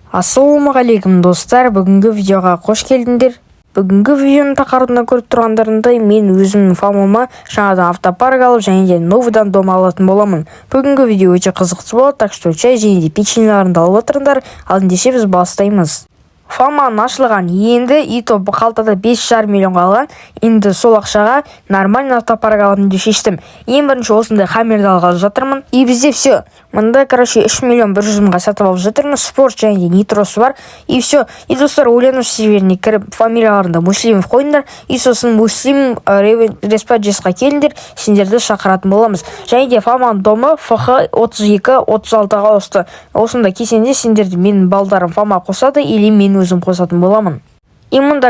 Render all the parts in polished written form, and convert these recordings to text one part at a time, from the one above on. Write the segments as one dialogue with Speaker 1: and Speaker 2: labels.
Speaker 1: Ассалаумағалейкум достар, бүгінгі видеоға қош келдіңдер. Бүгінгі видеоның тақырыбына көріп тұрғандарындай, мен өзімнің фамама жаңадан автопарк алып және де новыйдан дом алатын боламын. Бүгінгі видео өте қызықты болады, так что чай және де печеньелеріңді алып отырыңдар. Ал ендеше біз бастаймыз. Фаманың ашылған енді итоп қалтада 5,5 миллион қалған. Енді сол ақшаға нормальный автопарк алатын деп шештім. Ең бірінші осындай хаммерді алғалы жатырмын. И бізде все. Мында, 3 миллион 100 мыңға сатып алып жатырмыз. Спорт және де нитросы бар. И все. И достар, ойлану серверіне кіріп, фамилияларында Муслимов қойыңдар. И сосын Муслим респаджесқа келіңдер, сендерді шақыратын боламыз. Және де фаманың домы ФХ 32-36-ға ауысты. Осында келсеңдер, сендерді менің балдарым фама қосады, или мен өзім қосатын боламын. И мұнда,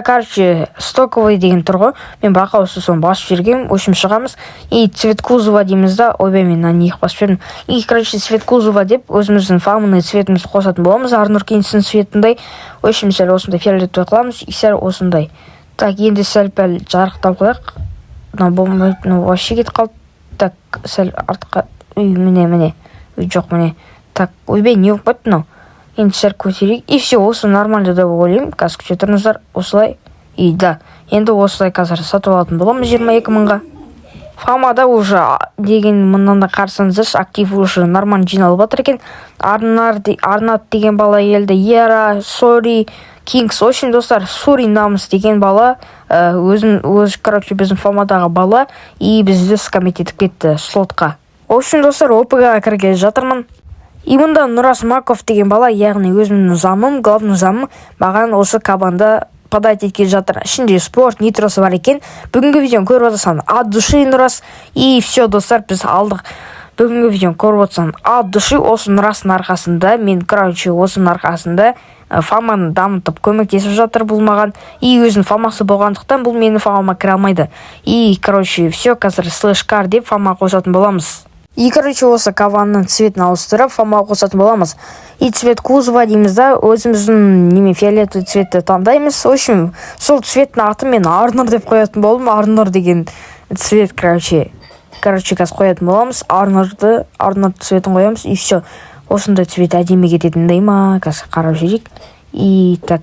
Speaker 1: стоковый деген тұрғы. Мен бақа осы соны басып жергем, өшім шығамыз. И цвет кузова дейміз да, ойбай мен нанех басып жердім. И, цвет кузова деп, өзіміздің фаманың цветімізді қосатын боламыз. Арнұр Кенсінің цветінде. Өшім сәл осындай фиолетовый қыламыз, и сәл осындай. Так, енді сәл-пәл жарықтап қояқ. Вообще кетіп қалды. Так, сәл артқа. Міне. Жоқ, міне. Так, ойбай, не болып бәтті мынау? Енді сәл көтерейік. И все, осы нормальды деп ойлаймын. Қазір күте тұрыңыздар, осылай. И да, енді осылай қазір сатып алатын боламыз 22 мыңға. Фамада уже деген мұнан да қарсаңыздар, актив уже нормально жиналып жатыр екен. Арнат деген бала елді, Ера, Сори, Кингс. Очень достар, Сори намыс деген бала, өзі, біздің фамадағы бала, и бізді скоммит етіп кетті слотқа. Очень достар, ОП-ға кіргелі жатырмын. И мұнда Нұрас Маков деген бала, яғни өзімнің замым, главный замым, маған осы кабанда подать еткен жатыр. Ішінде спорт, нитросы бар екен. Бүгінгі видеоны көріп отырсаң, от души Нұрас. И все, достар, біз алдық. Бүгінгі видеоны көріп отырсаң, от души осы Нұрастың арқасында, мен, осының арқасында фаманы дамытып көмектесіп жатыр бұл маған. И өзінің фамасы болғандықтан бұл мені фамама кіре алмайды. И, все, қазір слэш-кар деп фама қосатын боламыз. И, осы каванның цветін ауыстырып, фама қосатын боламыз. И цвет кузова дейміз да, өзіміздің фиолетовый цветті таңдаймыз. В общем, сол цветтің аты мен Арнұр деп қоятын болдым. Арнұр деген цвет, қазір қоятын боламыз. Арнұр цветін қоямыз. И все. Осында цвет әдемі кететіндей ма, қазір қарап жүрейік. И так,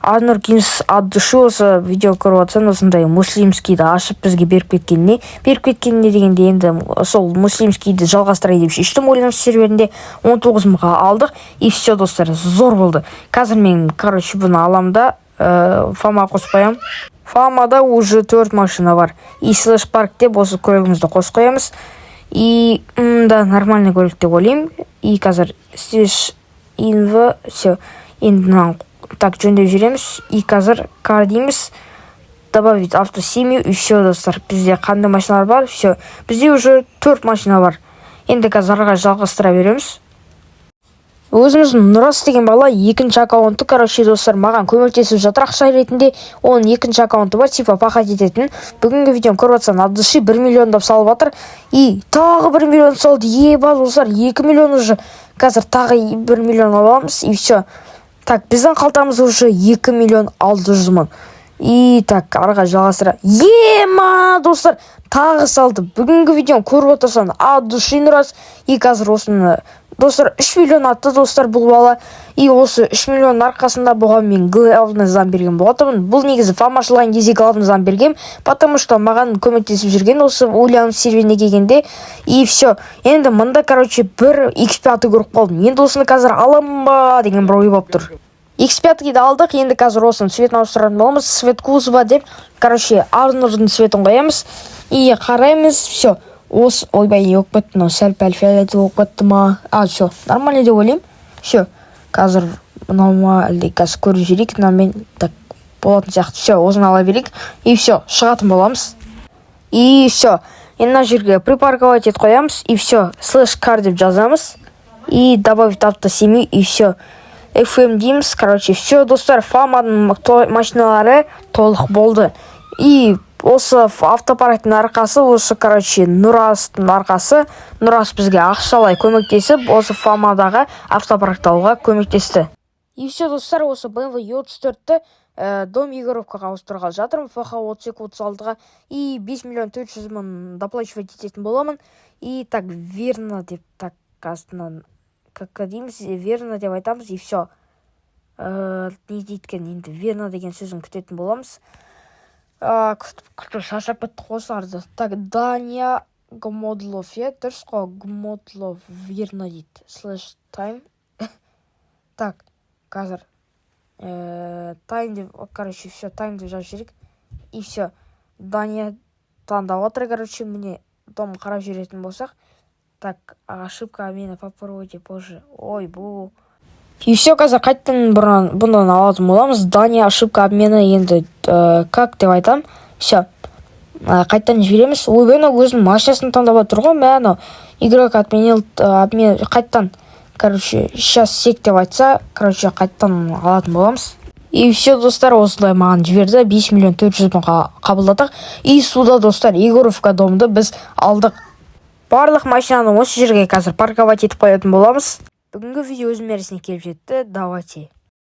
Speaker 1: Арнұр Кингс от души осы видео көріп отырсаң, осындай муслимскийді ашып бізге беріп кеткеніне дегенде енді сол муслимскийді жалғастырайын деп шештім. Ойлану серверінде 19 мыңға алдық. И все, достар, зор болды. Қазір мен, бұны алам да, фама қоспаям. Фамада уже 4 машина бар. И слэш парк деп осы көлігімізді қос қоямыз. И да, нормальный көлік деп ойлаймын. И қазір слэш инв, все, енді так жөндеп жүреміз. И қазір кар дейміз, добавить автосемью. И все, достар, бізде қандай машиналар бар? Все, бізде уже 4 машина бар. Енді қазірға жалғастыра береміз. Өзіміздің Нұрас деген бала екінші аккаунты, достар, маған көмектесіп жатыр ақша ретінде. Оның екінші аккаунты бар, типа пахать ететін. Бүгінгі видеоны көріп жатсаң, от души 1 миллион деп салып жатыр. И тағы 1 миллион салды. Еба, достар, 2 миллион уже. Қазір тағы 1 миллион аламыз. И все. Так, біздің қалтамыз уже 2 миллион 600 мың. И так, арға жалғастыра. Ема, достар, тағы салды. Бүгінгі видеоны көріп отырсаң, от души Нұрас. И қазір осыны, достар, 3 миллион атты, достар, бұл бала. И осы 3 миллион арқасында бұған мен главный зам берген болатымын. Бұл негізі фамашылайын кезде главный зам берген, потому что маған көмектесіп жүрген осы ойлану серверіне келгенде. И все. Енді мұнда, бір X5 көріп қалдым. Енді осыны қазір аламын ба деген бір ой болып тұр. X5-ді алдық, енді қазір осыны цветін ауыстыратын боламыз. Цвет кузова деп, Арнұрдың цветін қоямыз. И қараймыз, все. Осы, ойбай, өк бітті, сәл-пәл фиолетовый өк бітті ма. Все, нормально деп ойлаймын. Все, қазір мынаума әлде қазір көріп жүрейік, мен так болатын сияқты. Все, осыны ала берейік. И все, шығатын боламыз. И все, енді жерге припарковать ет қоямыз. И все, слэш-кар деп жазамыз. И добавить автосемью, и все. FM дейміз, все, достар, фаманың машиналары толық болды. И осы автопарктың арқасы, осы, Нұрастың арқасы, Нұрас бізге ақшалай көмектесіп, осы фамадағы автопаркты алуға көмектесті. И все, достар, осы BMW E34-ті дом Егоровкаға ауыстыруға жатырмын, ФХ 32-36-ға. И 5 миллион 400 мың доплачивать ететін боламын. И так, верно деп, так, астынан, как дейміз, верно деп айтамыз, и все. не дейді екен, енді верно деген сөзін күтетін боламыз. Күтіп шаршап кеттік осыларды. Так, Дания Гмодлов, дұрыс қой, Гмодлов верно дейді. Slash time. Так, қазір time деп, короче, все, time деп жазып жіберейік. И все, Дания таңдап отыр, короче, міне дом қарап жүретін болсақ. Так, ошибка обмена по пароде, боже, ой, бұл. И все, қазір қайттан бұндан алатын боламыз. Дания ошибка обмена енді как деп айтам. Все, қайттан жібереміз. Ойбай, өзінің машинасын таңдап отыр ғой, мәні игрок отменил обмен қайттан. Короче, сейчас сек деп айтса, короче, қайттан алатын боламыз. И все, достар, осылай маған жіберді. 5 миллион 400 мыңға қабылдадық. И суда, достар, Егоровка домды біз алдық. Барлық машинаны осы жерге қазір парковать етіп қоятын боламыз. Бүгінгі видео өз мәресіне келіп жетті. Давайте.